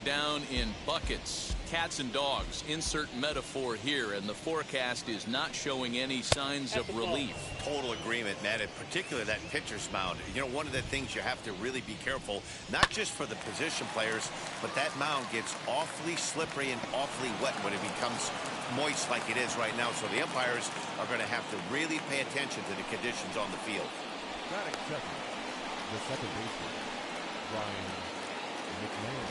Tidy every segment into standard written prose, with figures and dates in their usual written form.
Down in buckets, cats and dogs, insert metaphor here, and the forecast is not showing any signs of relief. Total agreement, Matt, and particularly that pitcher's mound. You know, one of the things you have to really be careful, not just for the position players, but that mound gets awfully slippery and awfully wet when it becomes moist like it is right now. So the umpires are going to have to really pay attention to the conditions on the field. Batting second, the second baseman, Ryan McMahon.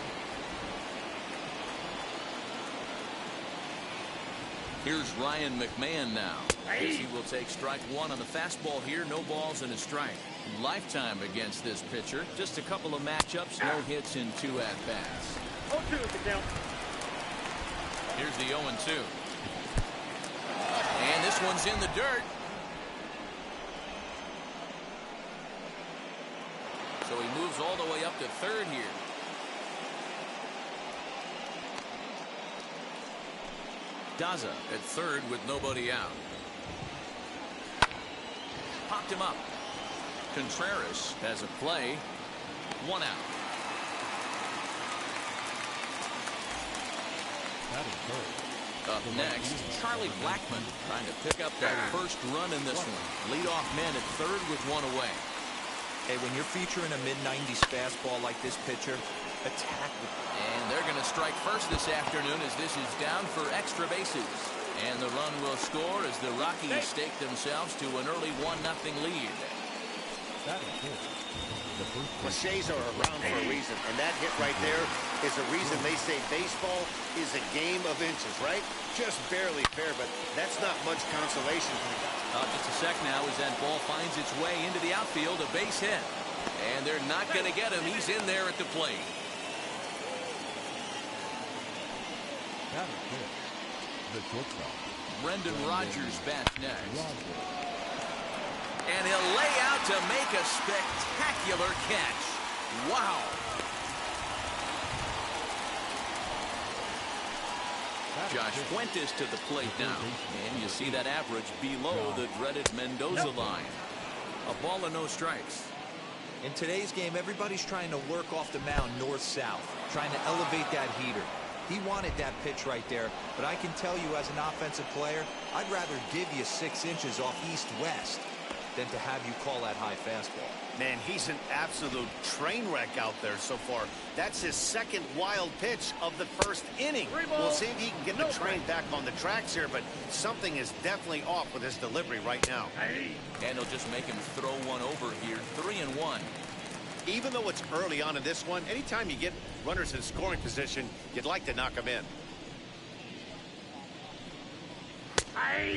Here's Ryan McMahon now. As he will take strike one on the fastball here. No balls and a strike. Lifetime against this pitcher. Just a couple of matchups. No hits in 2 at-bats. 0-2 is the count. Here's the 0-2. And this one's in the dirt. So he moves all the way up to third here. Daza at third with nobody out. Popped him up. Contreras has a play. 1 out. Up next, Charlie Blackmon trying to pick up that first run in this one. Leadoff man at third with 1 away. Hey, when you're featuring a mid-90s fastball like this pitcher, attack with. And they're going to strike first this afternoon as this is down for extra bases. And the run will score as the Rockies stake themselves to an early 1-0 lead. Cliches are around for a reason, and that hit right there is a reason they say baseball is a game of inches, right? Just barely fair, but that's not much consolation for the guy. Just a sec now as that ball finds its way into the outfield, a base hit. And they're not going to get him. He's in there at the plate. Brendan Rodgers bats next. And he'll lay out to make a spectacular catch. Wow. Josh Fuentes to the plate now. And you see that average below the dreaded Mendoza line. A ball and no strikes. In today's game, everybody's trying to work off the mound north-south, trying to elevate that heater. He wanted that pitch right there, but I can tell you as an offensive player, I'd rather give you 6 inches off east-west than to have you call that high fastball. Man, he's an absolute train wreck out there so far. That's his second wild pitch of the first inning. We'll see if he can get the train back on the tracks here, but something is definitely off with his delivery right now. And he'll just make him throw one over here. 3-1. Even though it's early on in this one, anytime you get runners in scoring position, you'd like to knock them in.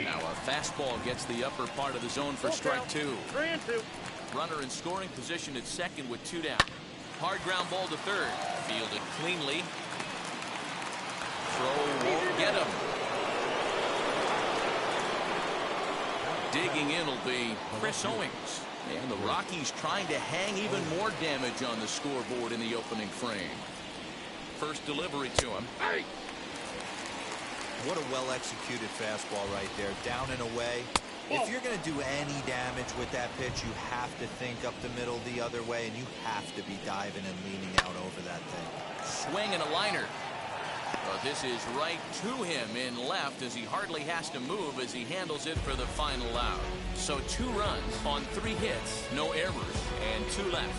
Now a fastball gets the upper part of the zone for strike 2. 3-2. Runner in scoring position at second with 2 down. Hard ground ball to third. Fielded cleanly. Throw won't get him. Digging in will be Chris Owings. And the Rockies trying to hang even more damage on the scoreboard in the opening frame. First delivery to him. What a well-executed fastball right there, down and away. If you're going to do any damage with that pitch, you have to think up the middle the other way, and you have to be diving and leaning out over that thing. Swing and a liner. But this is right to him in left as he hardly has to move as he handles it for the final out. So 2 runs on 3 hits, no errors, and 2 left.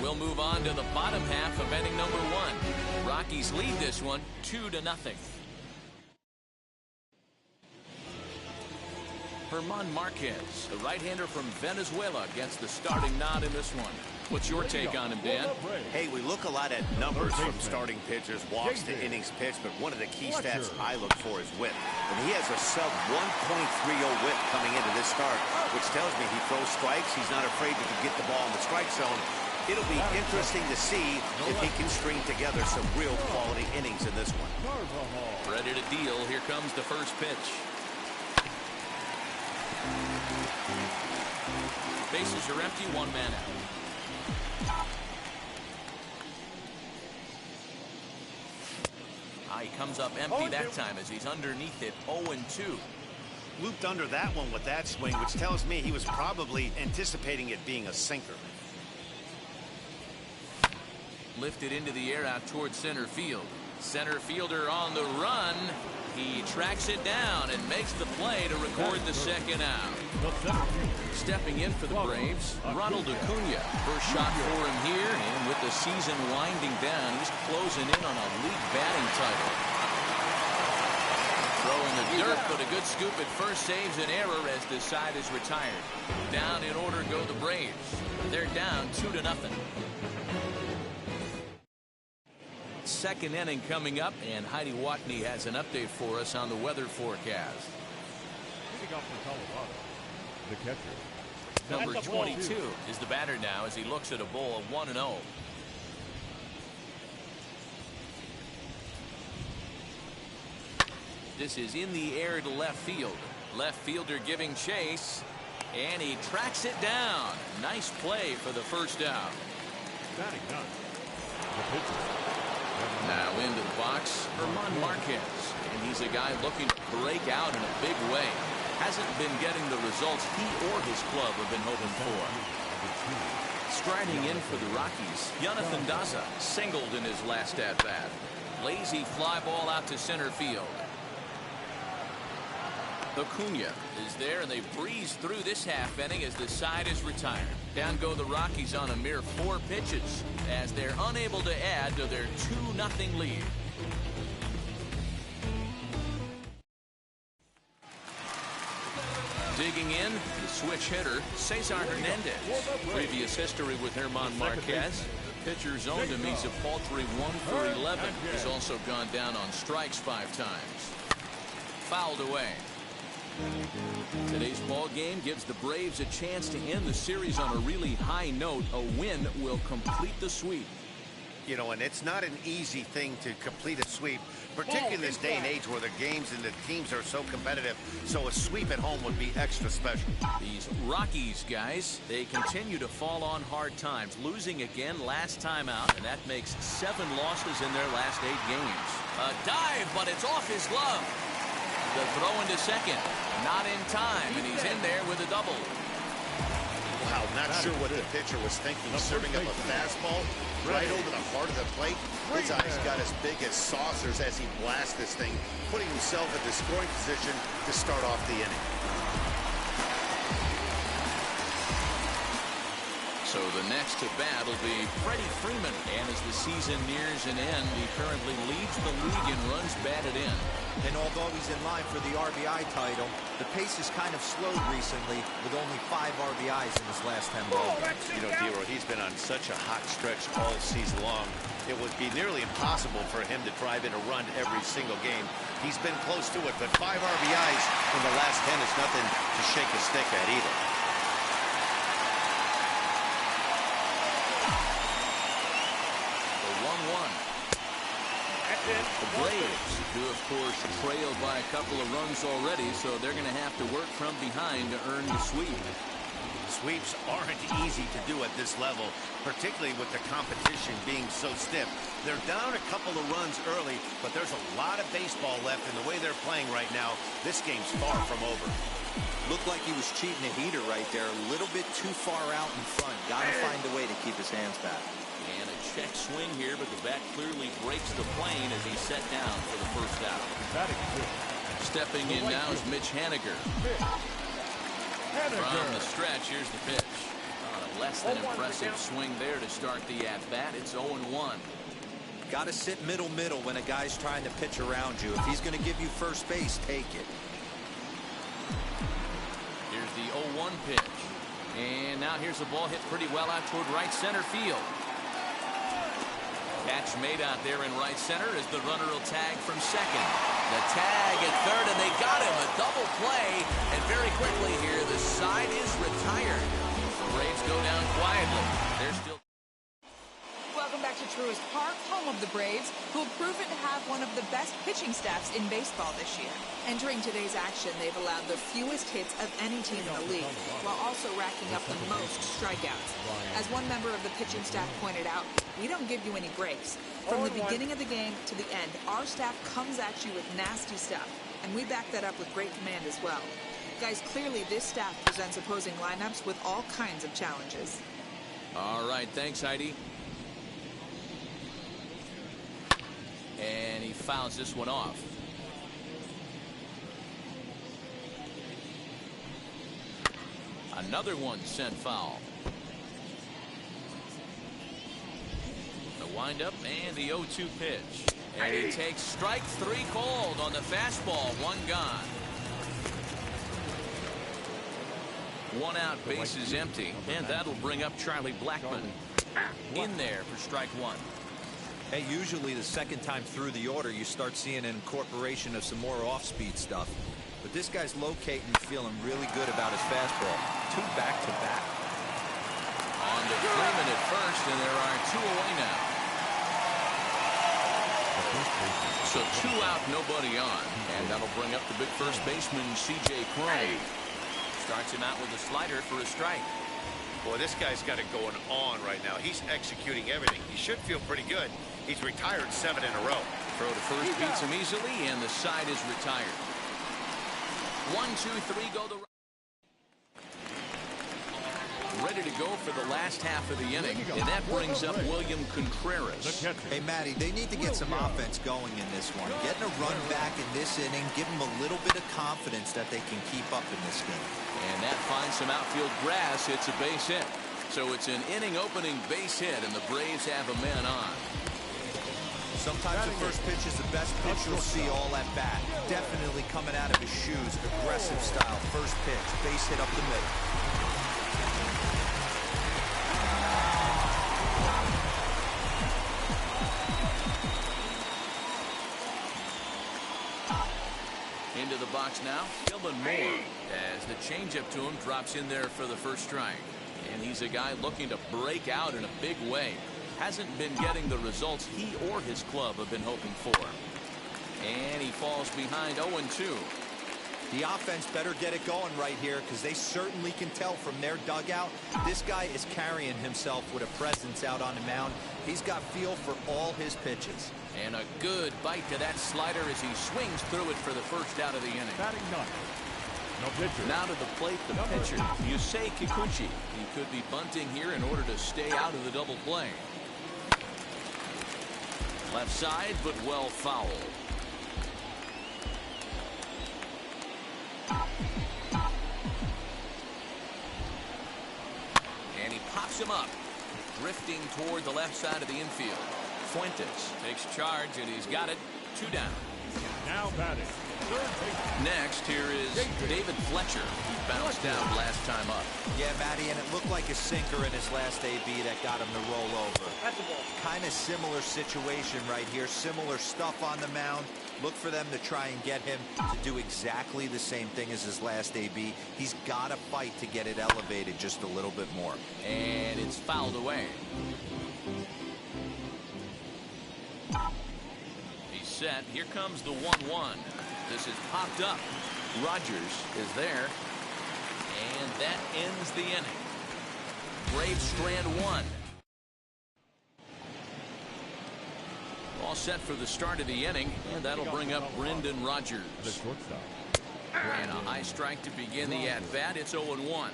We'll move on to the bottom half of inning number 1. Rockies lead this one 2-0. Herman Marquez, the right-hander from Venezuela, gets the starting nod in this one. What's your take on him, Dan? Hey, we look a lot at numbers from starting pitchers, walks to innings pitched, but one of the key stats I look for is whip. And he has a sub 1.30 whip coming into this start, which tells me he throws strikes. He's not afraid to get the ball in the strike zone. It'll be interesting to see if he can string together some real quality innings in this one. Ready to deal. Here comes the first pitch. Bases are empty, 1 man out. He comes up empty that time as he's underneath it. 0-2. Looped under that one with that swing, which tells me he was probably anticipating it being a sinker. lifted into the air out towards center field. Center fielder on the run. He tracks it down and makes the play to record the second out. Stepping in for the Braves, Ronald Acuna. First shot for him here, and with the season winding down, he's closing in on a league batting title. Throwing the dirt, but a good scoop at first saves an error as the side is retired. Down in order go the Braves. They're down 2-0. Second inning coming up, and Heidi Watney has an update for us on the weather forecast. Leading off for Colorado, the catcher. Number 22 is the batter now as he looks at a bowl of 1-0. This is in the air to left field. Left fielder giving chase, and he tracks it down. Nice play for the first out. Batting done. The pitcher. Now into the box, German Marquez, and he's a guy looking to break out in a big way. Hasn't been getting the results he or his club have been hoping for. Striding in for the Rockies, Jonathan Daza singled in his last at-bat. Lazy fly ball out to center field. Acuna is there, and they breeze through this half inning as the side is retired. Down go the Rockies on a mere 4 pitches as they're unable to add to their 2-0 lead. Digging in, the switch hitter, Cesar Hernandez. Previous history with German Marquez. The pitcher's owned him. He's a paltry 1 for 11. He's also gone down on strikes 5 times. Fouled away. Today's ball game gives the Braves a chance to end the series on a really high note. A win will complete the sweep. You know, and it's not an easy thing to complete a sweep, particularly in this day and age where the games and the teams are so competitive. So a sweep at home would be extra special. These Rockies guys, they continue to fall on hard times, losing again last time out, and that makes 7 losses in their last 8 games. A dive, but it's off his glove. The throw into second, not in time, and he's in there with a double. Wow, not sure what the pitcher was thinking, serving up a fastball right over the heart of the plate. His eyes got as big as saucers as he blasts this thing, putting himself at the scoring position to start off the inning. So the next to bat will be Freddie Freeman, and as the season nears an end, he currently leads the league in runs batted in. And although he's in line for the RBI title, the pace has kind of slowed recently with only 5 RBIs in his last 10 ball games. You know, Dero, he's been on such a hot stretch all season long. It would be nearly impossible for him to drive in a run every single game. He's been close to it, but 5 RBIs in the last 10 is nothing to shake a stick at either. The Braves, who of course trailed by a couple of runs already, so they're going to have to work from behind to earn the sweep. Sweeps aren't easy to do at this level, particularly with the competition being so stiff. They're down a couple of runs early, but there's a lot of baseball left, and the way they're playing right now, this game's far from over. Looked like he was cheating a heater right there, a little bit too far out in front. Got to find a way to keep his hands back. And a check swing here, but the bat clearly breaks the plane as he's set down for the first out. Stepping in now is Mitch Haniger. From the stretch, here's the pitch. A less than impressive swing there to start the at-bat. It's 0-1. Got to sit middle when a guy's trying to pitch around you. If he's going to give you first base, take it. Here's the 0-1 pitch. And now here's a ball hit pretty well out toward right center field. Catch made out there in right center as the runner will tag from second. The tag at third, and they got him. A double play, and very quickly here, the side is retired. The Braves go down quietly. They're still... Welcome back to Truist Park, home of the Braves, who have proven to have one of the best pitching staffs in baseball this year. Entering today's action, they've allowed the fewest hits of any team in the league, while also racking up the most strikeouts. As one member of the pitching staff pointed out, we don't give you any breaks. From the beginning of the game to the end, our staff comes at you with nasty stuff, and we back that up with great command as well. Guys, clearly this staff presents opposing lineups with all kinds of challenges. All right, thanks, Heidi. fouls this one off. Another one sent foul. The windup and the 0-2 pitch. And he takes strike 3 called on the fastball. 1 gone. 1 out, base is empty, and that'll bring up Charlie Blackmon in there for strike 1. Hey, usually the second time through the order, you start seeing an incorporation of some more off-speed stuff. But this guy's locating, feeling really good about his fastball. 2 back-to-back. On to Freeman at first, and there are 2 away now. So 2 out, nobody on, and that'll bring up the big first baseman, C.J. Cron. Starts him out with a slider for a strike. Boy, this guy's got it going on right now. He's executing everything. He should feel pretty good. He's retired 7 in a row. Throw to first beats him easily, and the side is retired. 1, 2, 3 go the. Ready to go for the last half of the inning, and that brings up William Contreras. Hey, Matty, they need to get some offense going in this one. Getting a run back in this inning, give them a little bit of confidence that they can keep up in this game. And that finds some outfield grass. It's a base hit. So it's an inning-opening base hit, and the Braves have a man on. Sometimes the first pitch is the best pitch you'll see all at bat. Definitely coming out of his shoes. Aggressive style. First pitch. Base hit up the middle. Into the box now, Dylan Moore, as the changeup to him drops in there for the first strike. And he's a guy looking to break out in a big way. Hasn't been getting the results he or his club have been hoping for. And he falls behind 0-2. The offense better get it going right here, because they certainly can tell from their dugout this guy is carrying himself with a presence out on the mound. He's got feel for all his pitches. And a good bite to that slider as he swings through it for the first out of the inning. Batting 9. No pitcher. Now to the plate, the pitcher, Yusei Kikuchi. He could be bunting here in order to stay out of the double play. Left side, but well fouled. And he pops him up, drifting toward the left side of the infield. Fuentes takes charge, and he's got it. 2 down. Now batting. Next, here is David Fletcher, who bounced out last time up. Yeah, Matty, and it looked like a sinker in his last AB that got him to roll over. Kind of similar situation right here. Similar stuff on the mound. Look for them to try and get him to do exactly the same thing as his last AB. He's got to fight to get it elevated just a little bit more. And it's fouled away. He's set. Here comes the 1-1. This is popped up. Rogers is there. And that ends the inning. Braves strand 1. All set for the start of the inning, and that'll bring up Brendan Rogers. The shortstop. And a high strike to begin the at-bat. It's 0-1.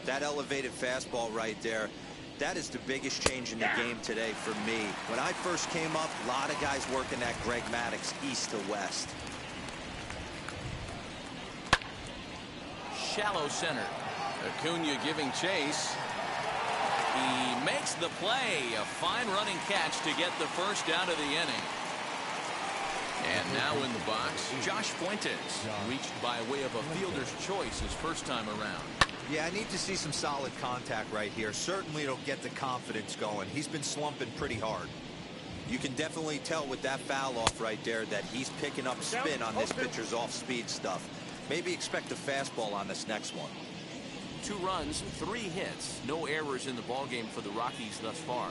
That elevated fastball right there, that is the biggest change in the game today for me. When I first came up, a lot of guys working that Greg Maddux east to west. Shallow center. Acuna giving chase. He makes the play. A fine running catch to get the first out of the inning. And now in the box, Josh Fuentes, reached by way of a fielder's choice his first time around. Yeah, I need to see some solid contact right here. Certainly it'll get the confidence going. He's been slumping pretty hard. You can definitely tell with that foul off right there that he's picking up spin on this pitcher's off-speed stuff. Maybe expect a fastball on this next one. 2 runs, 3 hits, no errors in the ballgame for the Rockies thus far.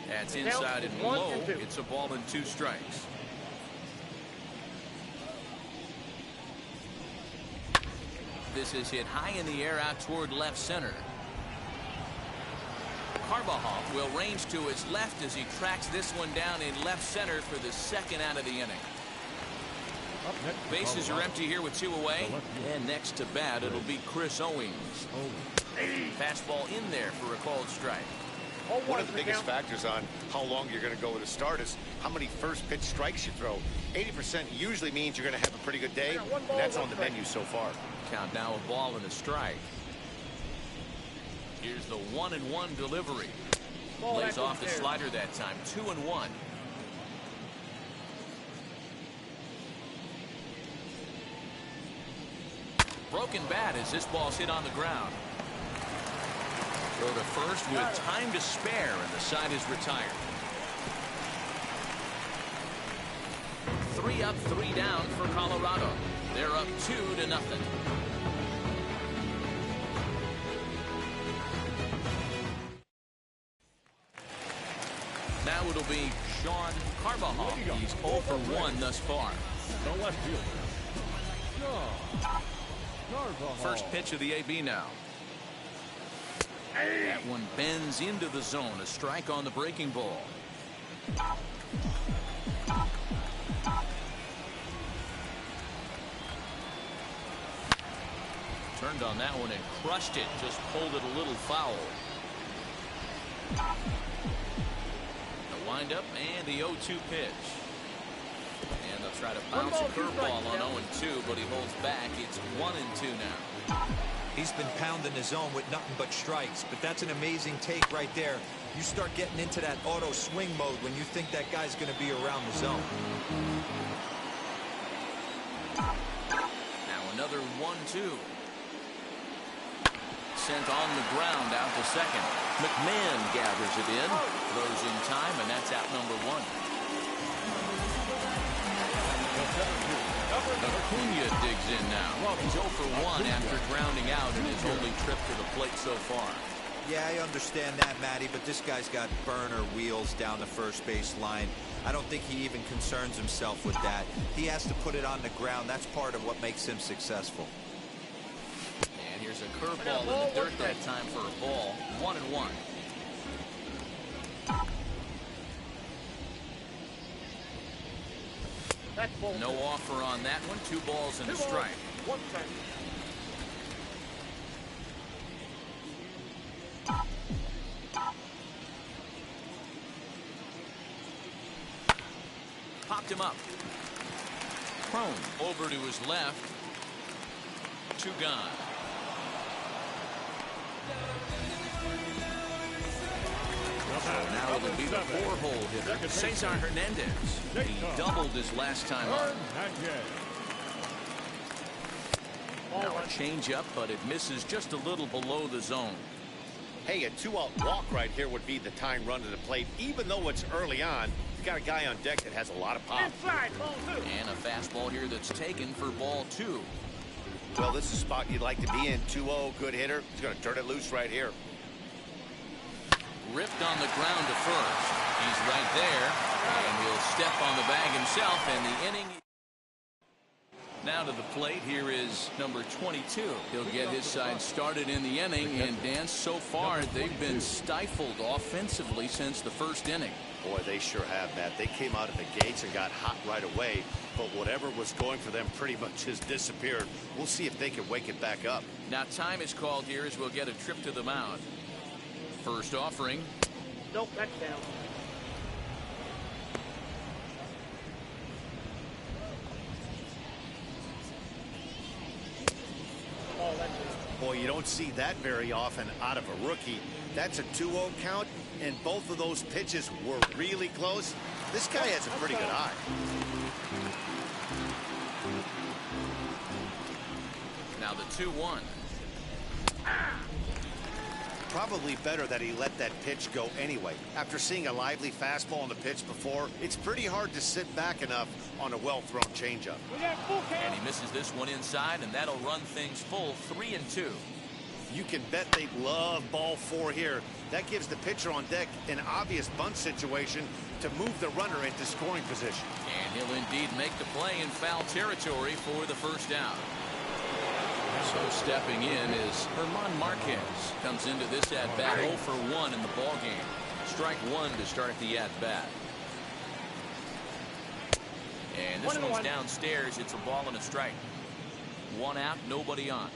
That's inside and low. It's a ball and 2 strikes. This is hit high in the air out toward left center. Carbajal will range to his left as he tracks this one down in left center for the second out of the inning. Bases are empty here with 2 away. And next to bat, it'll be Chris Owings. Fastball in there for a called strike. One of the biggest factors on how long you're going to go with a start is how many first pitch strikes you throw. 80% usually means you're going to have a pretty good day, and that's on the menu so far. Count now a ball and a strike. Here's the 1-1 delivery. Lays off the slider that time. 2-1. Broken bat as this ball's hit on the ground. Throw to first with time to spare, and the side is retired. 3 up, 3 down for Colorado. They're up 2-0. Now it'll be Sean Carbajal. He's 0 for 1 thus far. The left fielder, Sean Carbajal. First pitch of the AB now. That one bends into the zone. A strike on the breaking ball. Turned on that one and crushed it. Just pulled it a little foul. The windup and the 0-2 pitch. And they'll try to bounce a curveball on 0-2, but he holds back. It's 1-2 now. He's been pounding the zone with nothing but strikes, but that's an amazing take right there. You start getting into that auto swing mode when you think that guy's going to be around the zone. Now another 1-2. Sent on the ground out to second. McMahon gathers it in, throws in time, and that's out number 1. Acuna digs in now. He's 0 for 1 after grounding out in his only trip to the plate so far. Yeah, I understand that, Matty, but this guy's got burner wheels down the first base line. I don't think he even concerns himself with that. He has to put it on the ground. That's part of what makes him successful. And here's a curveball in the dirt that time for a ball. 1-1. No offer on that one. 2 balls and a strike. Popped him up. Prone over to his left. 2 gone. So now it'll be the 4-hole hitter, Cesar Hernandez. He doubled his last time up. Now a changeup, but it misses just a little below the zone. Hey, a 2-out walk right here would be the tying run to the plate. Even though it's early on, you've got a guy on deck that has a lot of pop. And a fastball here that's taken for ball 2. Well, this is a spot you'd like to be in. 2-0, good hitter. He's going to turn it loose right here. Ripped on the ground to first. He's right there, and he'll step on the bag himself, and the inning. Now to the plate, here is number 22. He'll get his side started in the inning, and Dan, so far they've been stifled offensively since the first inning. Boy, they sure have, Matt. They came out of the gates and got hot right away, but whatever was going for them pretty much has disappeared. We'll see if they can wake it back up. Now time is called here as we'll get a trip to the mound. First offering. Nope, that's down. Oh, that's down. Boy, you don't see that very often out of a rookie. That's a 2-0 count, and both of those pitches were really close. This guy has a pretty good eye. Now the 2-1. Probably better that he let that pitch go anyway. After seeing a lively fastball on the pitch before, it's pretty hard to sit back enough on a well-thrown changeup. And he misses this one inside, and that'll run things full 3-2. You can bet they love ball 4 here. That gives the pitcher on deck an obvious bunt situation to move the runner into scoring position. And he'll indeed make the play in foul territory for the first down. So stepping in is Herman Marquez. Comes into this at-bat 0 for 1 in the ballgame. Strike 1 to start the at-bat. And this one's downstairs. It's a ball and a strike. 1 out, nobody on.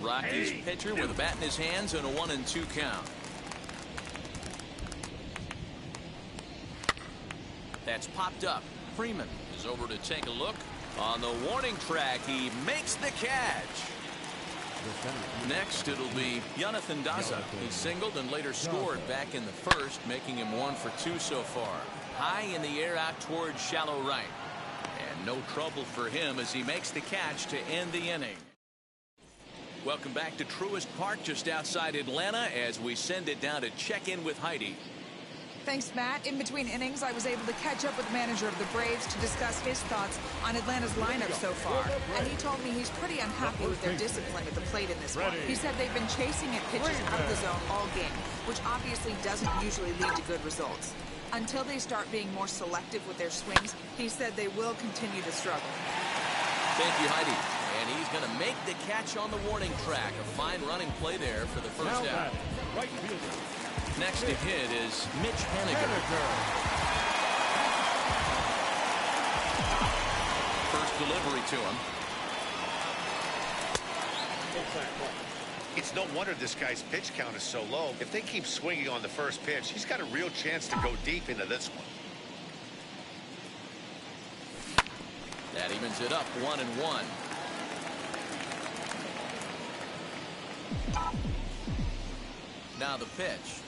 Rockies pitcher with a bat in his hands and a 1-2 count. That's popped up. Freeman is over to take a look. On the warning track, he makes the catch. Next, it'll be Jonathan Daza. He singled and later scored back in the first, making him 1 for 2 so far. High in the air out towards shallow right. And no trouble for him as he makes the catch to end the inning. Welcome back to Truist Park just outside Atlanta as we send it down to check in with Heidi. Thanks, Matt. In between innings, I was able to catch up with the manager of the Braves to discuss his thoughts on Atlanta's lineup so far. And he told me he's pretty unhappy with their discipline at the plate in this one. He said they've been chasing at pitches out of the zone all game, which obviously doesn't usually lead to good results. Until they start being more selective with their swings, he said they will continue to struggle. Thank you, Heidi. And he's going to make the catch on the warning track. A fine running play there for the first out. Right fielder. Next to hit is Mitch Haniger. First delivery to him. It's no wonder this guy's pitch count is so low. If they keep swinging on the first pitch, he's got a real chance to go deep into this one. That evens it up 1-1. Now the pitch.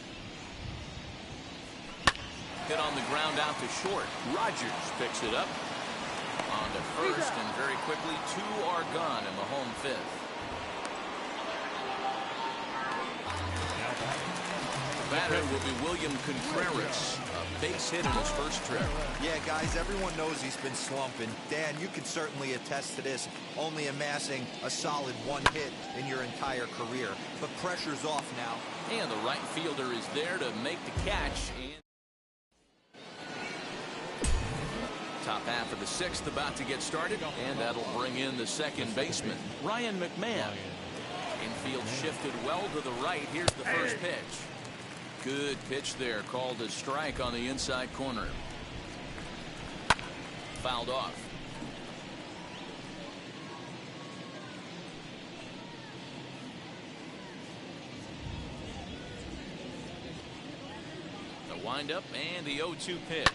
Hit on the ground out to short. Rogers picks it up. On to first, and very quickly 2 are gone in the home 5th. The batter will be William Contreras. A base hit in his first trip. Yeah, guys, everyone knows he's been slumping. Dan, you can certainly attest to this, only amassing a solid 1 hit in your entire career. But pressure's off now. And the right fielder is there to make the catch. And top half of the 6th about to get started, and that'll bring in the second baseman, Ryan McMahon. Infield shifted well to the right. Here's the first pitch. Good pitch there, called a strike on the inside corner. Fouled off. The windup and the 0-2 pitch.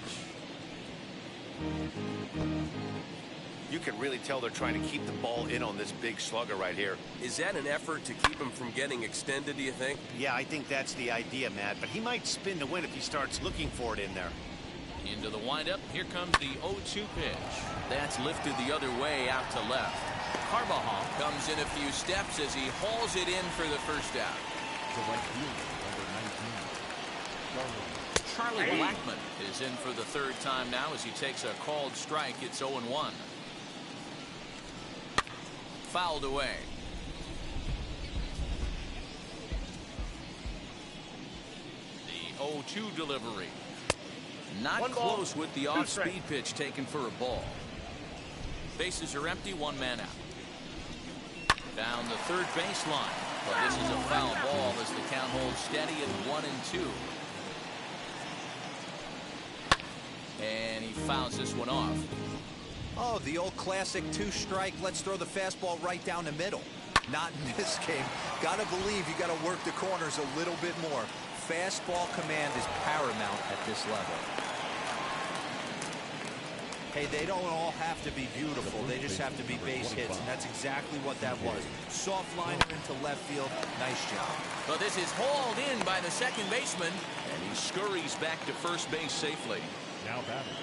You can really tell they're trying to keep the ball in on this big slugger right here. Is that an effort to keep him from getting extended, do you think? Yeah, I think that's the idea, Matt. But he might spin to win if he starts looking for it in there. Into the windup. Here comes the 0-2 pitch. That's lifted the other way out to left. Carbajal comes in a few steps as he hauls it in for the first out. The right fielder, number 19. Charlie Blackmon is in for the 3rd time now as he takes a called strike. It's 0-1. Fouled away. The 0-2 delivery. Not close with the off-speed pitch taken for a ball. Bases are empty, 1 man out. Down the 3rd baseline. But this is a foul ball as the count holds steady at 1-2. And he fouls this one off. Oh, the old classic 2-strike. Let's throw the fastball right down the middle. Not in this game. Gotta believe you gotta work the corners a little bit more. Fastball command is paramount at this level. Hey, they don't all have to be beautiful. They just have to be base hits, and that's exactly what that was. Soft liner into left field. Nice job. Well, this is hauled in by the second baseman, and he scurries back to first base safely. Now batting.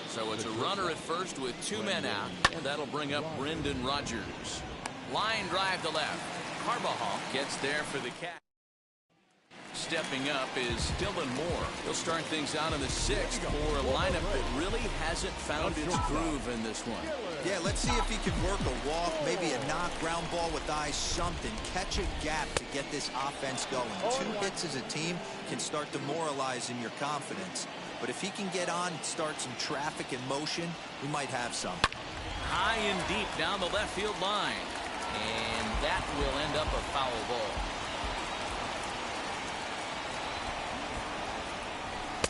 So it's a runner at first with 2 men out, and that'll bring up Brendan Rodgers. Line drive to left. Carbajal gets there for the catch. Stepping up is Dylan Moore. He'll start things out in the 6th for a lineup that really hasn't found its groove in this one. Yeah, let's see if he can work a walk, maybe a knock, ground ball with eyes, something. Catch a gap to get this offense going. 2 hits as a team can start demoralizing your confidence. But if he can get on and start some traffic in motion, we might have some. High and deep down the left field line. And that will end up a foul ball.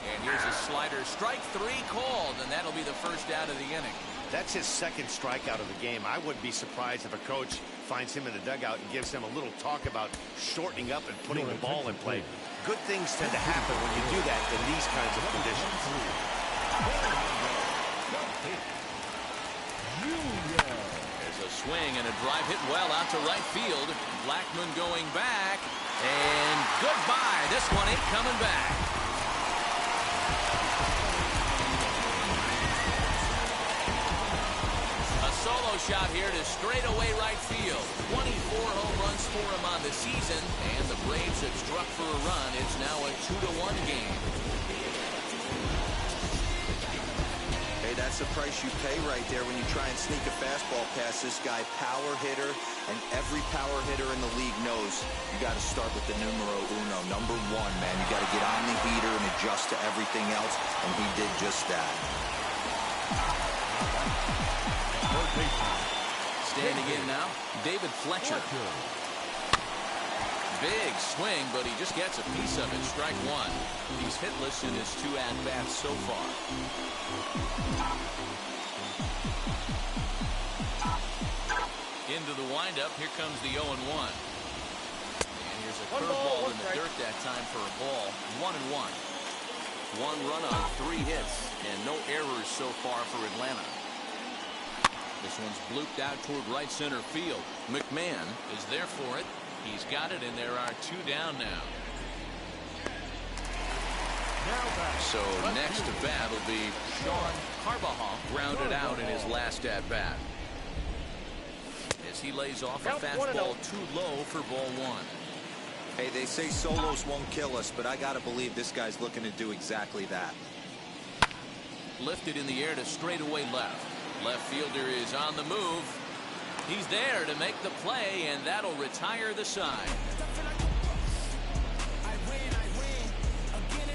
And here's a slider. Strike 3 called, and that'll be the first out of the inning. That's his 2nd strikeout of the game. I wouldn't be surprised if a coach finds him in the dugout and gives him a little talk about shortening up and putting the ball in play. Good things tend to happen when you do that in these kinds of conditions. swing and a drive hit well out to right field. Blackmon going back. And goodbye. This one ain't coming back. A solo shot here to straightaway right field. 24 home runs for him on the season. And the Braves have struck for a run. It's now a 2-1 game. That's the price you pay right there when you try and sneak a fastball past this guy. Power hitter, and every power hitter in the league knows you got to start with the numero uno, number one, man. You got to get on the heater and adjust to everything else, and he did just that. Standing in now, David Fletcher. Big swing, but he just gets a piece of it. Strike one. He's hitless in his 2 at-bats so far. Into the windup. Here comes the 0-1. And here's a curveball in the dirt that time for a ball. 1-1. 1 run on 3 hits and no errors so far for Atlanta. This one's blooped out toward right center field. McMahon is there for it. He's got it, and there are 2 down now. So next to bat will be Sean Carbajal, grounded out in his last at bat. As he lays off a fastball too low for ball 1. Hey, they say solos won't kill us, but I got to believe this guy's looking to do exactly that. Lifted in the air to straightaway left. Left fielder is on the move. He's there to make the play, and that'll retire the side.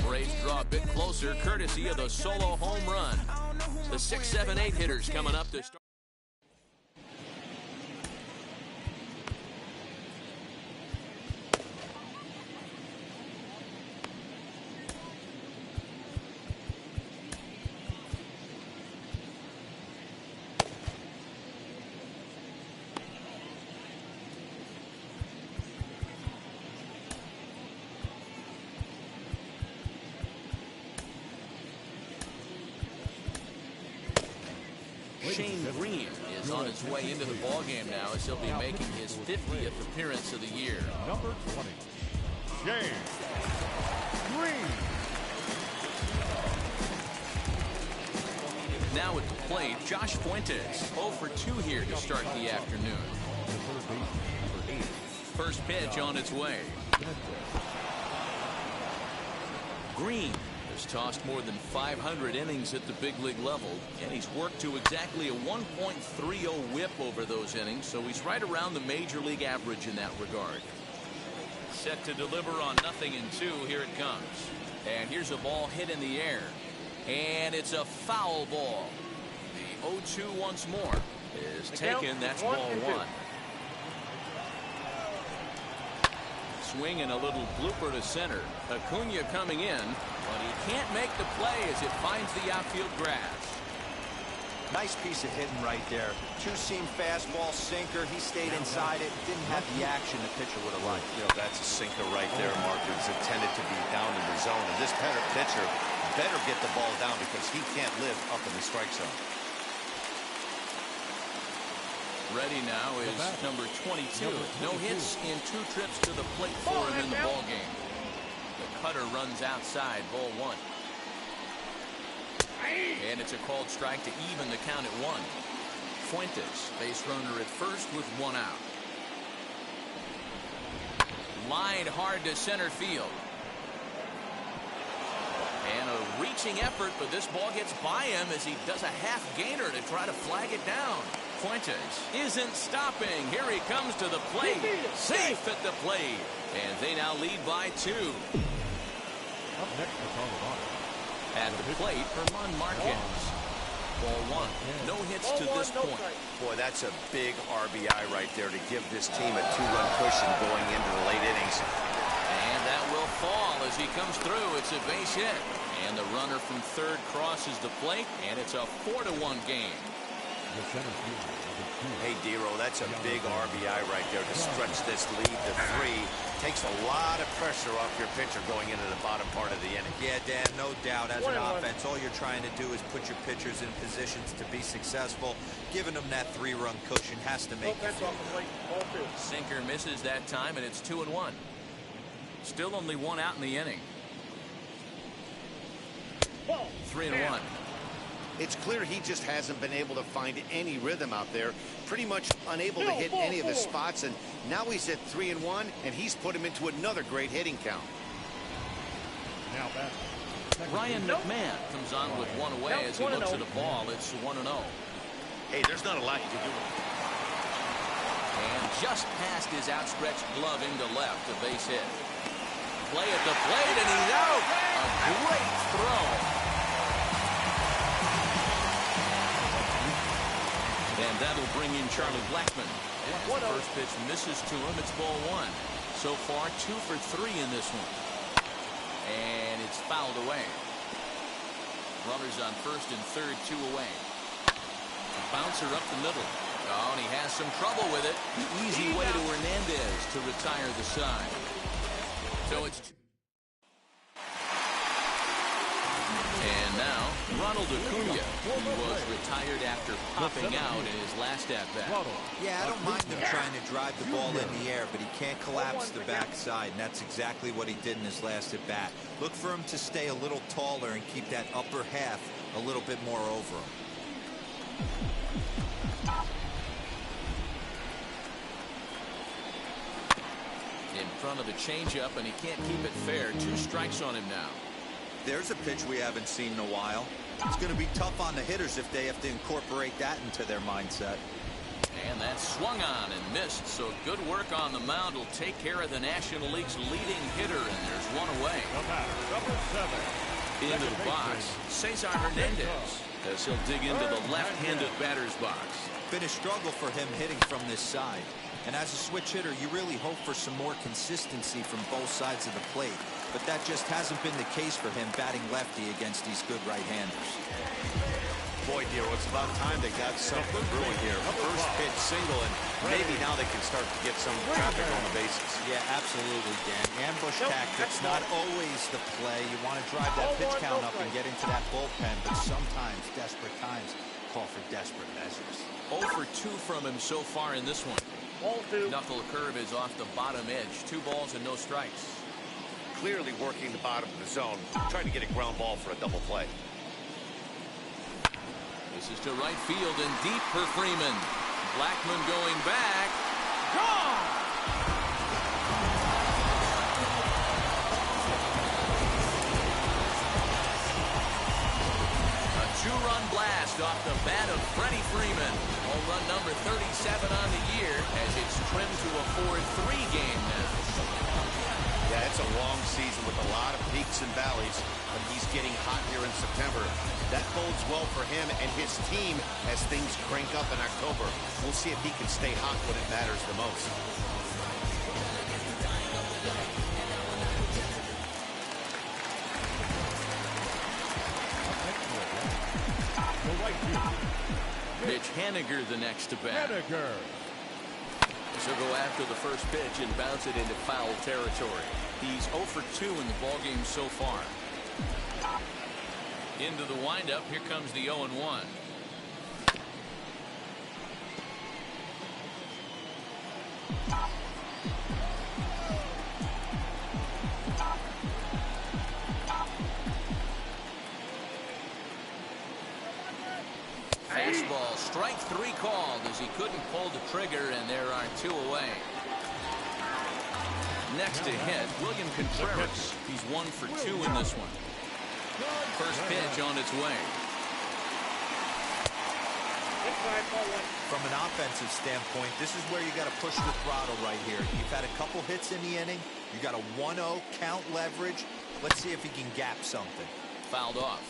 Braves draw a bit closer, courtesy of the solo home run. The 6, 7, 8 hitters coming up to start. Shane Green is on his way into the ballgame now as he'll be making his 50th appearance of the year. Number 20, Shane Green. Now at the plate, Josh Fuentes, 0 for 2 here to start the afternoon. First pitch on its way. Green has tossed more than 500 innings at the big league level, and he's worked to exactly a 1.30 whip over those innings, so he's right around the major league average in that regard. Set to deliver on 0-2. Here it comes. And here's a ball hit in the air. And it's a foul ball. The 0-2 once more is taken. That's ball 1. Swing and a little blooper to center. Acuna coming in, but he can't make the play as it finds the outfield grass. Nice piece of hitting right there. 2-seam fastball, sinker. He stayed inside it. Didn't have the action the pitcher would have liked. You know, that's a sinker right there, Mark. It was intended to be down in the zone. And this pitcher better get the ball down because he can't live up in the strike zone. Ready now is number 22. No hits in 2 trips to the plate for him in the ballgame. The cutter runs outside, ball 1. And it's a called strike to even the count at 1. Fuentes, base runner at first with 1 out. Lined hard to center field. And a reaching effort, but this ball gets by him as he does a half gainer to try to flag it down. Fuentes isn't stopping. Here he comes to the plate. Safe at the plate. And they now lead by 2. Up next for Colorado. At the plate, Herman Marquez. Ball 1. No hits to this point. Boy, that's a big RBI right there to give this team a 2-run cushion going into the late innings. And that will fall as he comes through. It's a base hit. And the runner from third crosses the plate, and it's a 4-1 game. The center fielder, number 2. Hey, Dero, that's a big RBI right there to stretch this lead to 3. Takes a lot of pressure off your pitcher going into the bottom part of the inning. Yeah, Dan, no doubt. As an offense, all you're trying to do is put your pitchers in positions to be successful. Giving them that 3-run cushion has to make you feel good. Sinker misses that time, and it's 2-1. Still only 1 out in the inning. 3-1. It's clear he just hasn't been able to find any rhythm out there. Pretty much unable to hit any of his spots, and now he's at 3-1, and he's put him into another great hitting count. Now back. Ryan McMahon comes on with 1 away as he looks at a ball. It's 1-0. Hey, there's not a lot you can do. And just past his outstretched glove into left, a base hit. Play at the plate, and he's out. A great throw. And that'll bring in Charlie Blackmon. The first pitch misses to him. It's ball 1. So far, 2 for 3 in this one. And it's fouled away. Runners on first and third, 2 away. A bouncer up the middle. Oh, and he has some trouble with it. The easy way to Hernandez to retire the side. So it's... And now, Ronald Acuna, who was retired after popping out in his last at-bat. Yeah, I don't mind him trying to drive the ball in the air, but he can't collapse the backside, and that's exactly what he did in his last at-bat. Look for him to stay a little taller and keep that upper half a little bit more over him. In front of the changeup, and he can't keep it fair. 2 strikes on him now. There's a pitch we haven't seen in a while. It's going to be tough on the hitters if they have to incorporate that into their mindset. And that swung on and missed, so good work on the mound will take care of the National League's leading hitter, and there's 1 away. Number 7. Into the box, Cesar Hernandez, as he'll dig into the left-handed batter's box. Been a struggle for him hitting from this side. And as a switch hitter, you really hope for some more consistency from both sides of the plate. But that just hasn't been the case for him batting lefty against these good right-handers. Boy, Dero, it's about time they got something brewing here. First pitch single, and maybe now they can start to get some traffic on the bases. Yeah, absolutely, Dan. Ambush tactics, not always the play. You want to drive that pitch count up and get into that bullpen, but sometimes desperate times call for desperate measures. 0 for 2 from him so far in this one. Knuckle curve is off the bottom edge. 2 balls and no strikes. Clearly working the bottom of the zone, trying to get a ground ball for a double play. This is to right field and deep for Freeman. Blackmon going back. Gone! A 2-run blast off the bat of Freddie Freeman. Home run number 37 on the year as it's trimmed to a 4-3 game now. Yeah, it's a long season with a lot of peaks and valleys, but he's getting hot here in September. That bodes well for him and his team as things crank up in October. We'll see if he can stay hot when it matters the most. Mitch Haniger the next to bat. So go after the first pitch and bounce it into foul territory. He's 0 for 2 in the ballgame so far. Into the windup, here comes the 0-1. Fastball, strike 3 called as he couldn't pull the trigger, and there are 2 away. Next to hit, William Contreras. He's 1 for 2 in this one. First pitch on its way. From an offensive standpoint, this is where you got to push the throttle right here. You've had a couple hits in the inning. You got a 1-0 count leverage. Let's see if he can gap something. Fouled off.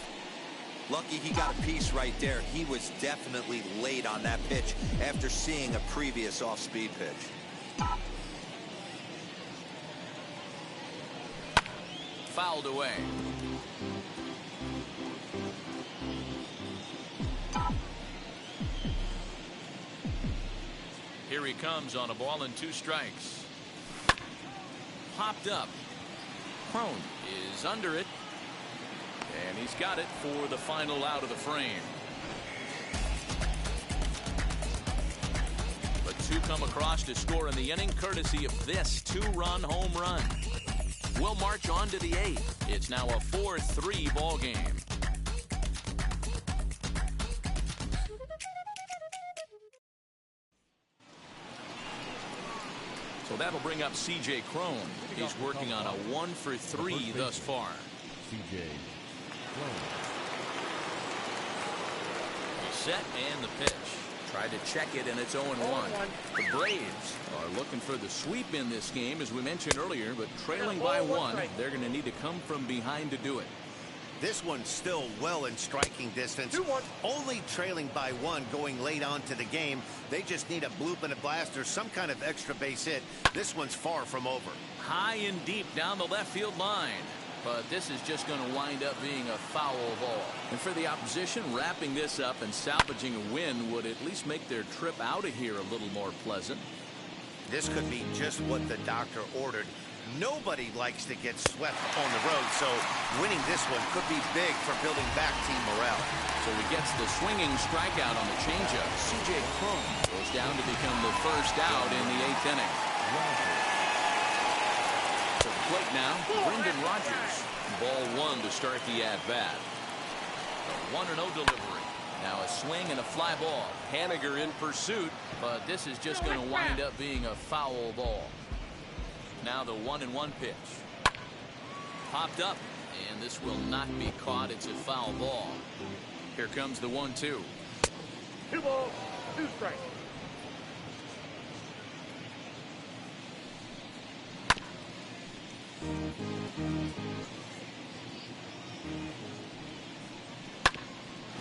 Lucky he got a piece right there. He was definitely late on that pitch after seeing a previous off-speed pitch. Fouled away. Here he comes on a ball and 2 strikes. Popped up. Crone is under it. And he's got it for the final out of the frame. But 2 come across to score in the inning, courtesy of this 2-run home run. We'll march on to the 8th. It's now a 4-3 ball game. So that'll bring up C.J. Crone. He's working on a 1-for-3 thus far. C.J. Crone. He's set and the pitch. Tried to check it, and it's 0-1. The Braves are looking for the sweep in this game, as we mentioned earlier, but trailing by 1, they're going to need to come from behind to do it. This one's still well in striking distance. Only trailing by 1 going late on to the game. They just need a bloop and a blast or some kind of extra base hit. This one's far from over. High and deep down the left field line. But this is just going to wind up being a foul ball. And for the opposition, wrapping this up and salvaging a win would at least make their trip out of here a little more pleasant. This could be just what the doctor ordered. Nobody likes to get swept on the road, so winning this one could be big for building back team morale. So he gets the swinging strikeout on the changeup. C.J. Crone goes down to become the first out in the 8th inning. To the plate now, Brendan Rodgers. Ball 1 to start the at-bat. A 1-0 delivery. Now a swing and a fly ball. Haniger in pursuit, but this is just going to wind up being a foul ball. Now the 1-1 pitch. Popped up, and this will not be caught. It's a foul ball. Here comes the 1-2. 2 balls, 2 strikes.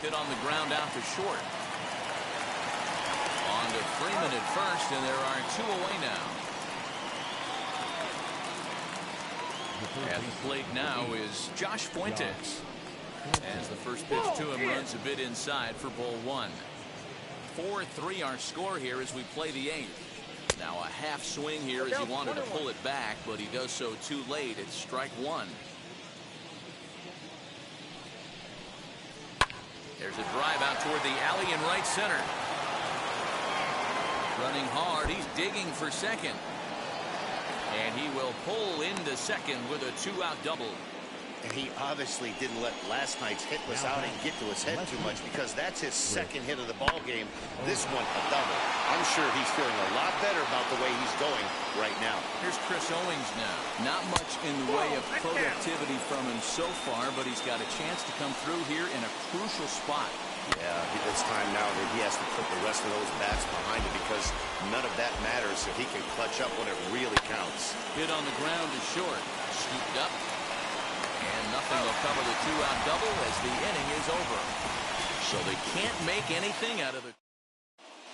Hit on the ground out to short. On to Freeman at first, and there are 2 away now. At the plate now is Josh Fuentes. As the first pitch to him runs a bit inside for ball 1. 4-3 our score here as we play the 8th. Now a half swing here as he wanted to pull it back, but he does so too late. It's strike 1. There's a drive out toward the alley in right center. Running hard, he's digging for second. And he will pull into second with a 2-out double. And he obviously didn't let last night's hitless outing get to his head too much, because that's his second hit of the ball game. This one a double. I'm sure he's feeling a lot better about the way he's going right now. Here's Chris Owings now. Not much in the way of productivity from him so far, but he's got a chance to come through here in a crucial spot. Yeah, it's time now that he has to put the rest of those bats behind him, because none of that matters if he can clutch up when it really counts. Hit on the ground is short. Scooped up. And nothing will cover the 2-out double as the inning is over. So they can't make anything out of it.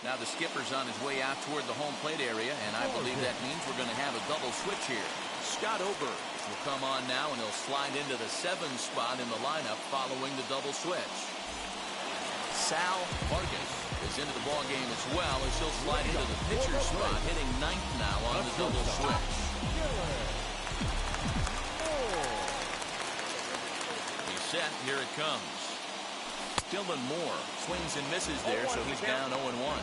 Now the skipper's on his way out toward the home plate area, and I believe that means we're going to have a double switch here. Scott Oberg will come on now, and he'll slide into the 7 spot in the lineup following the double switch. Sal Vargas is into the ball game as well, as he'll slide into the pitcher's spot, hitting 9th now on the double switch. He's set. Here it comes. Dylan Moore swings and misses there, so he's down 0-1.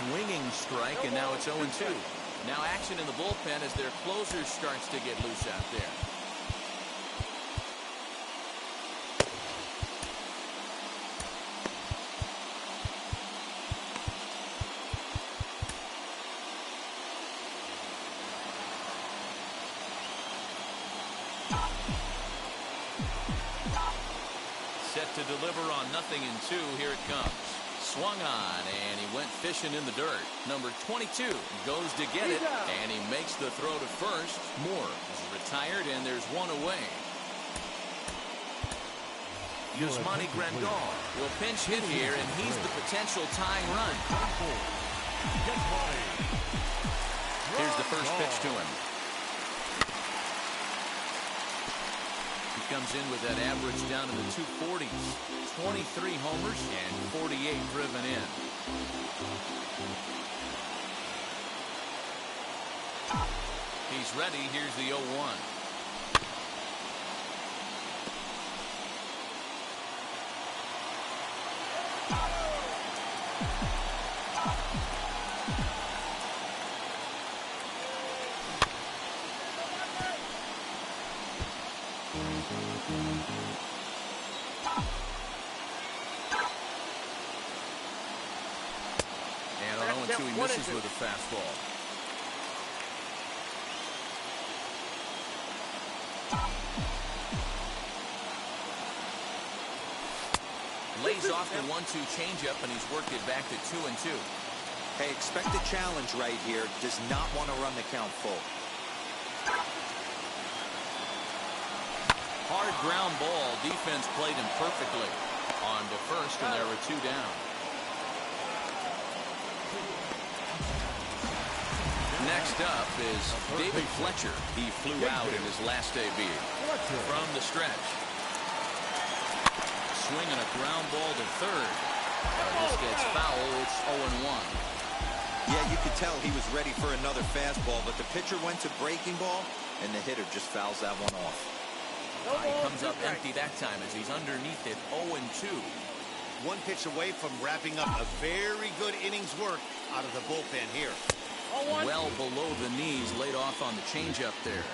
Swinging strike, and now it's 0-2. Now action in the bullpen as their closer starts to get loose out there. Set to deliver on 0-2. Here it comes. Swung on, and he went fishing in the dirt. Number 22 goes to get it, and he makes the throw to first. Moore is retired, and there's 1 away. Yusmani Grandal will pinch hit here, and he's the potential tying run. Here's the first pitch to him. comes in with that average down in the 240s. 23 homers and 48 driven in. He's ready. Here's the 0-1. And on 0-2, he misses with a fastball. Lays off the 1-2 changeup, and he's worked it back to 2-2. Hey, expect a challenge right here. Does not want to run the count full. Hard ground ball. Defense played him perfectly. On to first, and there were 2 down. Next up is David Fletcher. He flew out in his last debut. From the stretch. Swinging a ground ball to third. This gets foul. It's 0-1. Yeah, you could tell he was ready for another fastball, but the pitcher went to breaking ball, and the hitter just fouls that one off. He comes up empty that time as he's underneath it, 0-2. One pitch away from wrapping up a very good innings work out of the bullpen here. Well below the knees, laid off on the changeup there.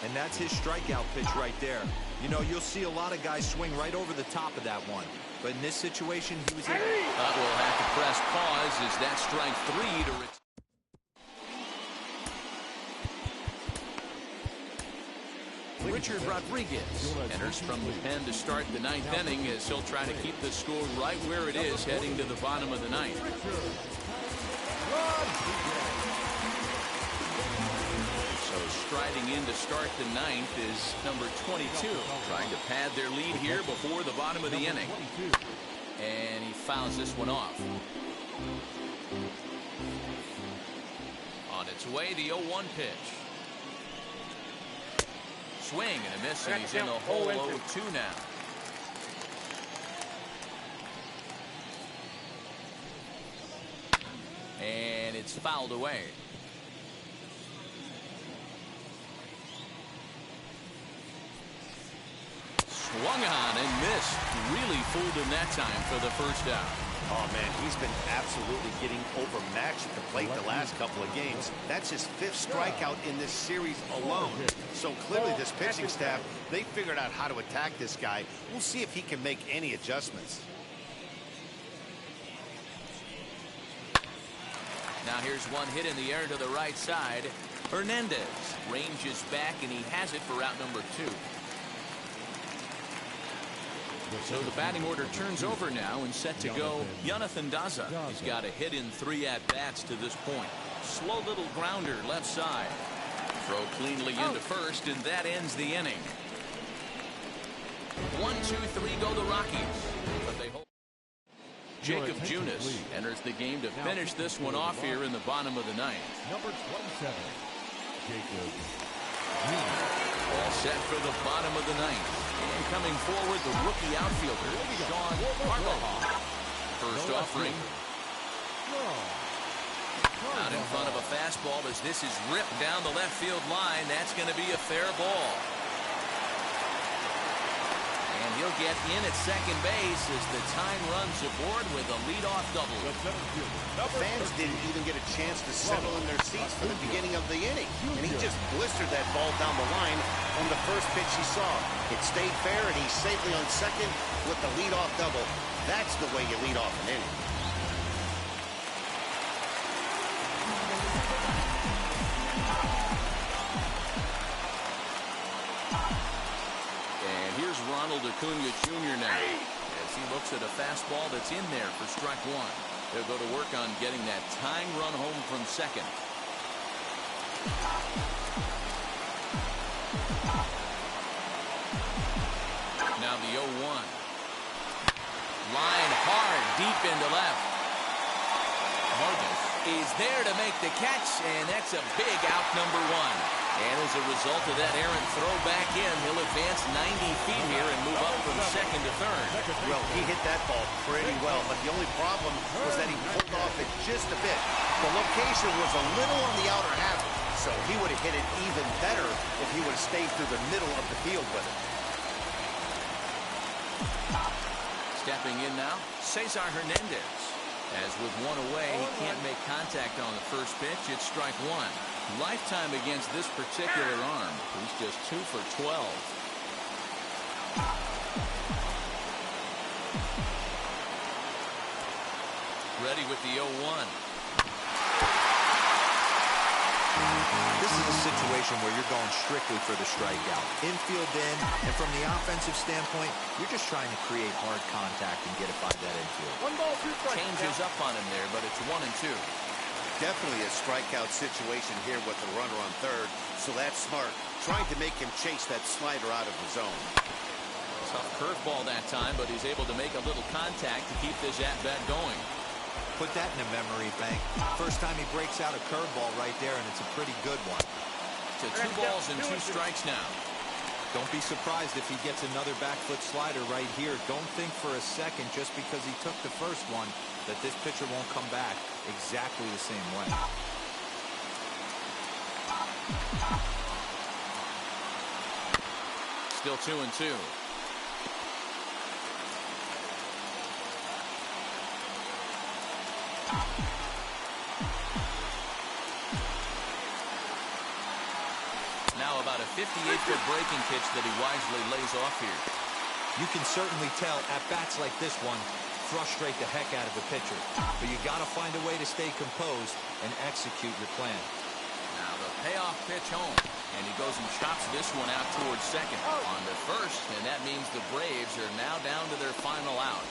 And that's his strikeout pitch right there. You know, you'll see a lot of guys swing right over the top of that one. But in this situation, he was in. We'll have to press pause as that strike 3 to return. Richard Rodriguez enters from the pen to start the 9th inning as he'll try to keep the score right where it is heading to the bottom of the 9th. So striding in to start the 9th is number 22, trying to pad their lead here before the bottom of the inning. And he fouls this one off. On its way, the 0-1 pitch. Swing and a miss, and he's in the hole 0-2 now. And it's fouled away. Swung on and missed. Really fooled him that time for the first out. Oh, man, he's been absolutely getting overmatched at the plate the last couple of games. That's his 5th strikeout in this series alone. So clearly this pitching staff, they figured out how to attack this guy. We'll see if he can make any adjustments. Now here's one hit in the air to the right side. Hernandez ranges back, and he has it for out number 2. So the batting order turns over now and set to go. Jonathan Daza. He's got a hit in 3 at-bats to this point. Slow little grounder left side. Throw cleanly into first, and that ends the inning. 1, 2, 3 go the Rockies. But they hold. Jacob Junis enters the game to finish this one off here in the bottom of the 9th. Number 27, Jacob. All set for the bottom of the 9th. And coming forward, the rookie outfielder, Sean Harbaugh. First offering. Out in front of a fastball as this is ripped down the left field line. That's going to be a fair ball. And he'll get in at second base as the time runs aboard with a leadoff double. The fans didn't even get a chance to settle in their seats for the beginning of the inning. And he just blistered that ball down the line on the first pitch he saw. It stayed fair, and he's safely on second with the leadoff double. That's the way you lead off an inning. And here's Ronald Acuna Jr. now as he looks at a fastball that's in there for strike 1. They'll go to work on getting that tying run home from second. Now the 0-1. Line hard deep into left. Vargas is there to make the catch, and that's a big out number 1. And as a result of that errant throw back in, he'll advance 90 feet here and move up from second to third. Well, he hit that ball pretty well, but the only problem was that he pulled off it just a bit. The location was a little on the outer half, so he would have hit it even better if he would have stayed through the middle of the field with it. Stepping in now, Cesar Hernandez. As with one away, he can't make contact on the first pitch. It's strike one. Lifetime against this particular arm. He's just 2 for 12. Ready with the 0-1. This is a situation where you're going strictly for the strikeout. Infield in, and from the offensive standpoint, you're just trying to create hard contact and get it by that infield. 1 ball, 2 strikes. Changes up on him there, but it's 1-2. Definitely a strikeout situation here with the runner on third, so that's smart. Trying to make him chase that slider out of the zone. Tough curveball that time, but he's able to make a little contact to keep this at-bat going. Put that in a memory bank. First time he breaks out a curveball right there, and it's a pretty good one. To 2 balls and 2 strikes now. Don't be surprised if he gets another back foot slider right here. Don't think for a second, just because he took the first one, that this pitcher won't come back exactly the same way. Still 2-2. Now about a 58-foot breaking pitch that he wisely lays off here. You can certainly tell at bats like this one frustrate the heck out of a pitcher, but you got to find a way to stay composed and execute your plan. Now the payoff pitch home, and he goes and chops this one out towards second on the first, and that means the Braves are now down to their final out.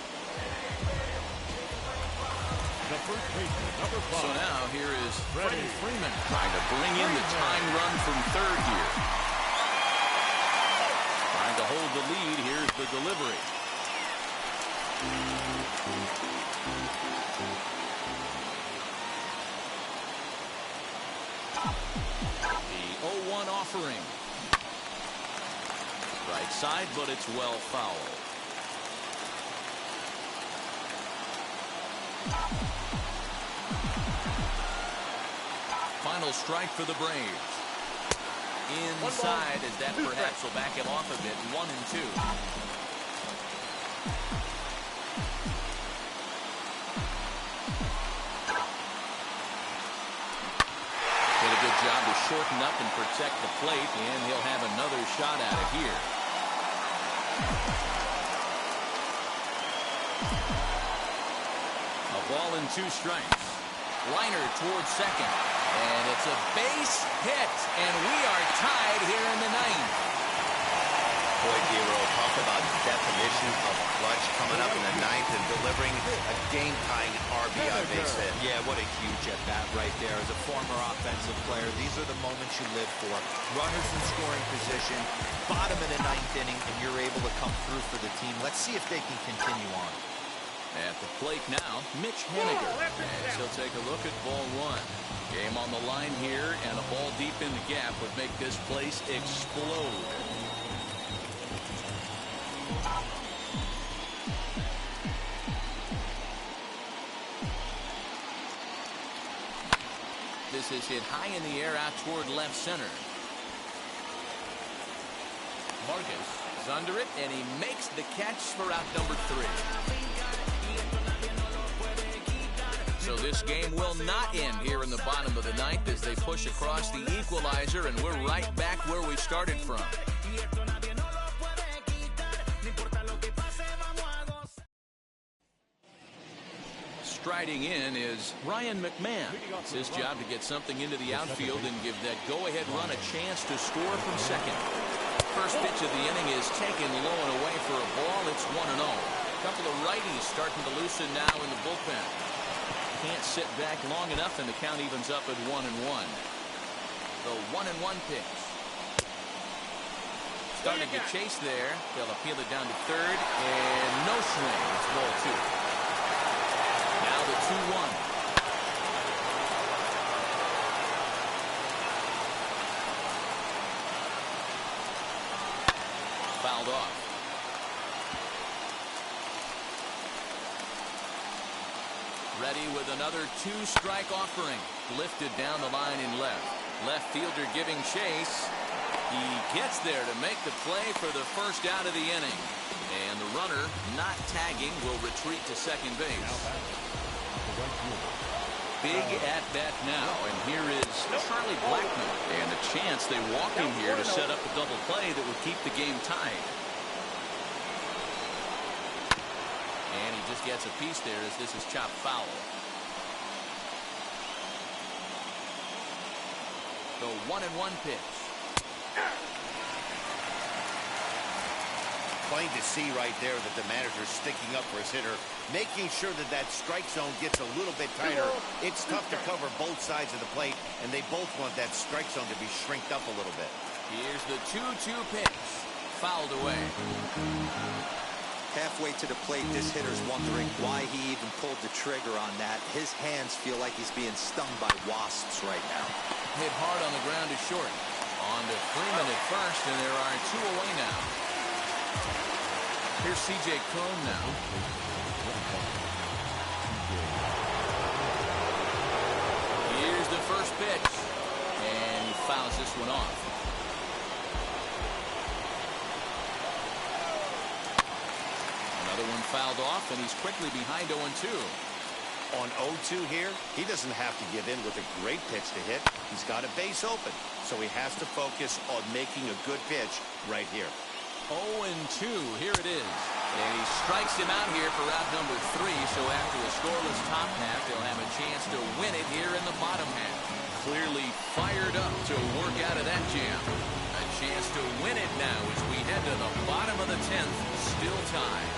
The first baseman, number 5. So now here is Freddie Freeman trying to bring in the tying run from third here. Trying to hold the lead. Here's the delivery. The 0-1 offering. Right side, but it's well fouled. Final strike for the Braves. Inside, as that perhaps will back him off a bit. 1-2. Did a good job to shorten up and protect the plate, and he'll have another shot at it here. A ball and 2 strikes. Liner towards second, and it's a base hit, and we are tied here in the 9th. Boy, Giro, talk about definition of clutch coming up in the 9th and delivering a game-tying RBI base hit. Yeah, what a huge at-bat right there. As a former offensive player, these are the moments you live for. Runners in scoring position, bottom of the 9th inning, and you're able to come through for the team. Let's see if they can continue on. At the plate now, Mitch Haniger, as he'll take a look at ball 1. Game on the line here, and a ball deep in the gap would make this place explode. This is hit high in the air out toward left center. Marcus is under it, and he makes the catch for out number 3. So this game will not end here in the bottom of the 9th as they push across the equalizer, and we're right back where we started from. Striding in is Ryan McMahon. It's his job to get something into the outfield and give that go-ahead run a chance to score from second. First pitch of the inning is taken low and away for a ball. It's 1-0. A couple of righties starting to loosen now in the bullpen. Can't sit back long enough, and the count evens up at 1-1. The 1-1 pitch. Starting to chase there. They'll appeal it down to third, and no swing. It's ball 2. Now the 2-1. Ready with another two-strike offering. Lifted down the line in left. Left fielder giving chase. He gets there to make the play for the first out of the inning. And the runner, not tagging, will retreat to second base. Big at-bat now, and here is Charlie Blackmon. And a chance they walk him here to set up a double play that would keep the game tied. And he just gets a piece there as this is chopped foul. The 1-1 pitch. Plain to see right there that the manager's sticking up for his hitter, making sure that that strike zone gets a little bit tighter. It's tough to cover both sides of the plate, and they both want that strike zone to be shrinked up a little bit. Here's the 2-2 pitch. Fouled away. Halfway to the plate, this hitter's wondering why he even pulled the trigger on that. His hands feel like he's being stung by wasps right now. Hit hard on the ground to short. On to Freeman at first, and there are two away now. Here's C.J. Cron now. Here's the first pitch, and he fouls this one off. Another one fouled off, and he's quickly behind 0-2. On 0-2 here, he doesn't have to give in with a great pitch to hit. He's got a base open, so he has to focus on making a good pitch right here. 0-2, here it is. And he strikes him out here for out number 3, so after a scoreless top half, they'll have a chance to win it here in the bottom half. Clearly fired up to work out of that jam. A chance to win it now as we head to the bottom of the 10th, still tied.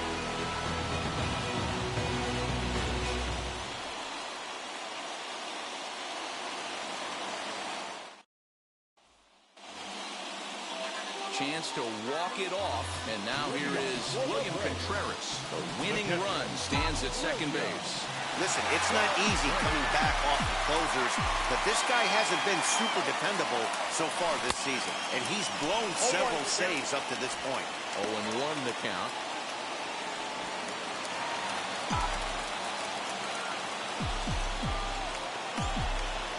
Chance to walk it off, and now here is William Contreras. A winning run stands at second base. Listen, it's not easy coming back off the closers, but this guy hasn't been super dependable so far this season, and he's blown several saves up to this point. 0-1 the count.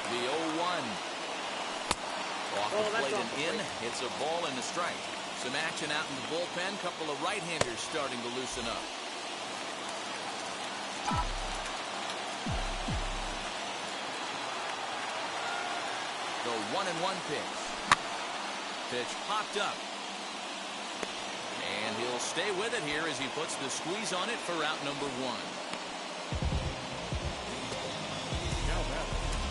The 0-1. Off the plate and in. It's a ball and a strike. Some action out in the bullpen. Couple of right-handers starting to loosen up. The 1-1 pitch. Pitch popped up. And he'll stay with it here as he puts the squeeze on it for out number 1.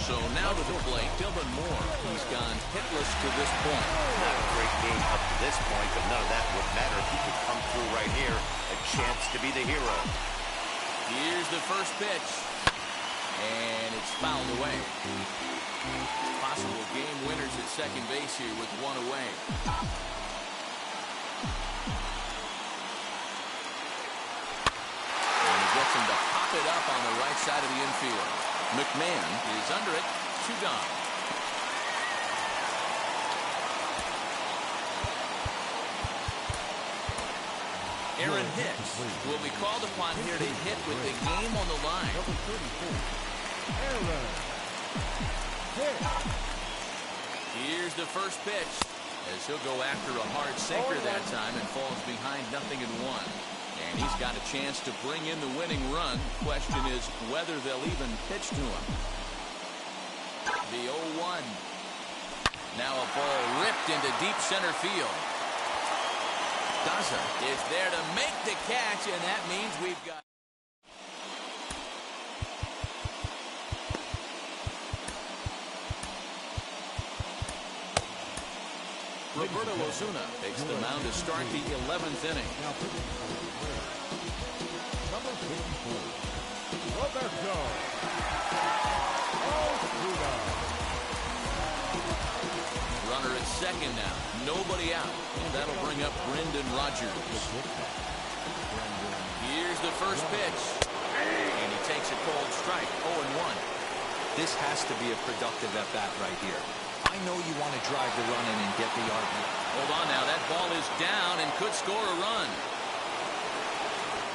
So now to the plate, Dylan Moore. He's gone hitless to this point. Not a great game up to this point, but none of that would matter if he could come through right here. A chance to be the hero. Here's the first pitch. And it's fouled away. Possible game winners at second base here with one away. And he gets him to pop it up on the right side of the infield. McMahon is under it, 2 gone. Aaron Hicks will be called upon here to hit with the game on the line. Aaron Hicks. Here's the first pitch as he'll go after a hard sinker that time and falls behind 0-1. And he's got a chance to bring in the winning run. Question is whether they'll even pitch to him. The 0-1. Now a ball ripped into deep center field. Daza is there to make the catch, and that means we've got... Roberto Osuna takes the mound to start the 11th inning. Number 54, Roberto Osuna. Runner at second now. Nobody out. And that'll bring up Brendan Rodgers. Here's the first pitch. And he takes a cold strike. 0-1. This has to be a productive at-bat right here. I know you want to drive the run in and get the RBI. Hold on now. That ball is down and could score a run.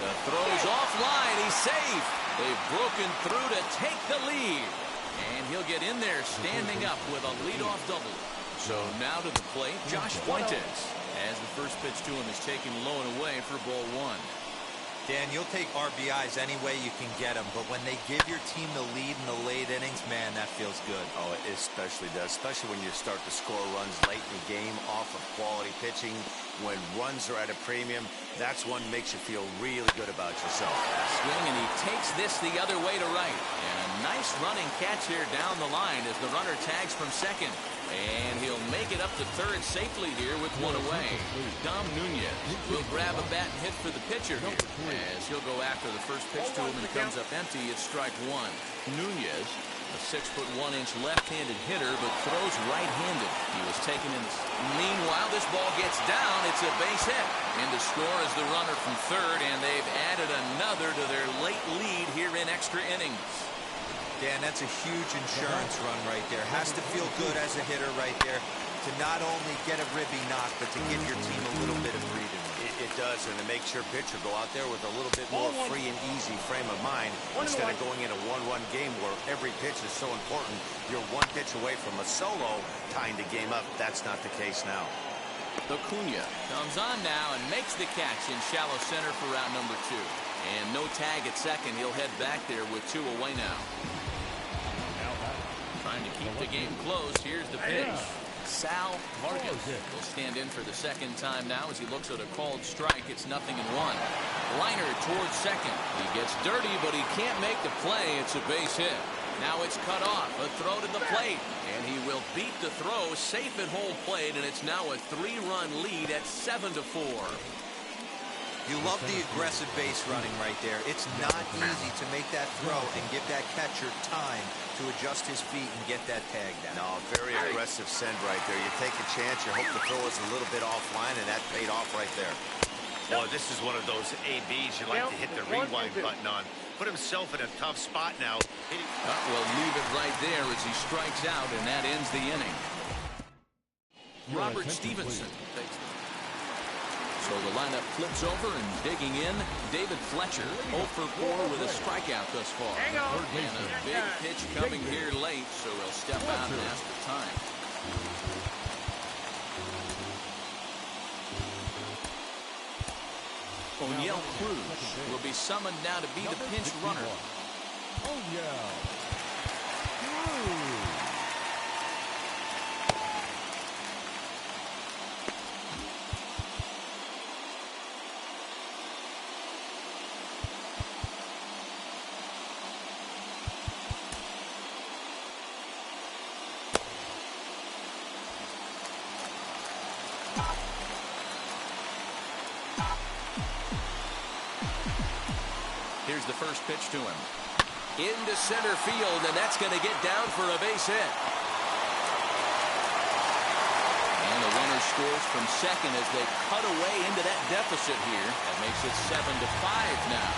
The throw's offline. He's safe. They've broken through to take the lead. And he'll get in there standing up with a leadoff double. So now to the plate, Josh Fuentes. As the first pitch to him is taken low and away for ball one. Dan, you'll take RBIs any way you can get them, but when they give your team the lead in the late innings, man, that feels good. Oh, it especially does, especially when you start to score runs late in the game off of quality pitching. When runs are at a premium, that's one makes you feel really good about yourself. Swing, and he takes this the other way to right. And a nice running catch here down the line as the runner tags from second. And he'll make it up to third safely here with one away. Dom Nunez will grab a bat and hit for the pitcher here, as he'll go after the first pitch to him and comes up empty. It's strike one. Nunez, a 6'1" left-handed hitter, but throws right-handed. He was taken in. Meanwhile, this ball gets down. It's a base hit. And to score is the runner from third, and they've added another to their late lead here in extra innings. Dan, that's a huge insurance run right there. Has to feel good as a hitter right there to not only get a ribby knock, but to give your team a little bit of breathing. It does, and it makes your pitcher go out there with a little bit more free and easy frame of mind instead of going in a 1-1 game where every pitch is so important. You're one pitch away from a solo tying the game up. That's not the case now. Acuna comes on now and makes the catch in shallow center for round number 2. And no tag at second. He'll head back there with 2 away now. Trying to keep the game close. Here's the pitch. Sal Vargas will stand in for the second time now as he looks at a called strike. It's 0-1. Liner towards second. He gets dirty, but he can't make the play. It's a base hit. Now it's cut off. A throw to the plate. And he will beat the throw safe at home plate, and it's now a 3-run lead at 7-4. You love the aggressive base running right there. It's not easy to make that throw and give that catcher time to adjust his feet and get that tag down. No, very aggressive send right there. You take a chance, you hope the throw is a little bit offline, and that paid off right there. Boy, this is one of those ABs you like to hit the rewind button on. Put himself in a tough spot now. We'll leave it right there as he strikes out, and that ends the inning. Robert Stevenson takes the. So the lineup flips over, and digging in, David Fletcher, 0 for 4 with a strikeout thus far. And a big pitch coming here late, so he'll step out and ask for time. O'Neill Cruz will be summoned now to be the pinch runner. Oh, yeah. Cruz. Here's the first pitch to him. Into center field, and that's going to get down for a base hit. And the runner scores from second as they cut away into that deficit here. That makes it 7-5 now.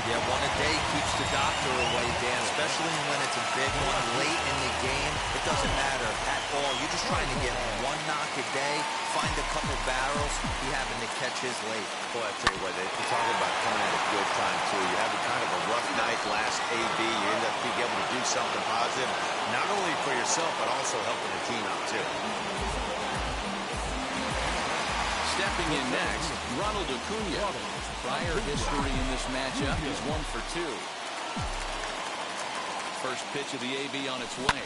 Yeah, one a day keeps the doctor away, Dan, especially when it's a big one late in the game. It doesn't matter at all. You're just trying to get one knock a day, find a couple barrels. He happened to catch his late. Boy, I tell you what, you're talking about coming at a good time, too. You have a kind of a rough night last AB. You end up being able to do something positive, not only for yourself, but also helping the team out, too. Stepping in next, Ronald Acuna. Prior history in this matchup is 1 for 2. First pitch of the AB on its way.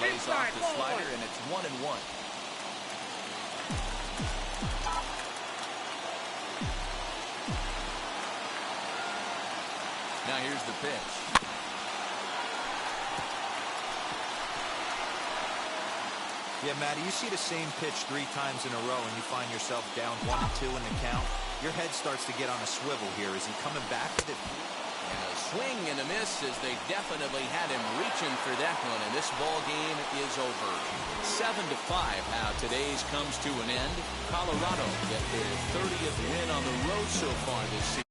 Lays off the slider, and it's 1-1. Now here's the pitch. Yeah, Matty, you see the same pitch 3 times in a row and you find yourself down 1-2 in the count. Your head starts to get on a swivel here. Is he coming back with it? And a swing and a miss as they definitely had him reaching for that one, and this ball game is over. 7-5 how today's comes to an end. Colorado get their 30th win on the road so far this season.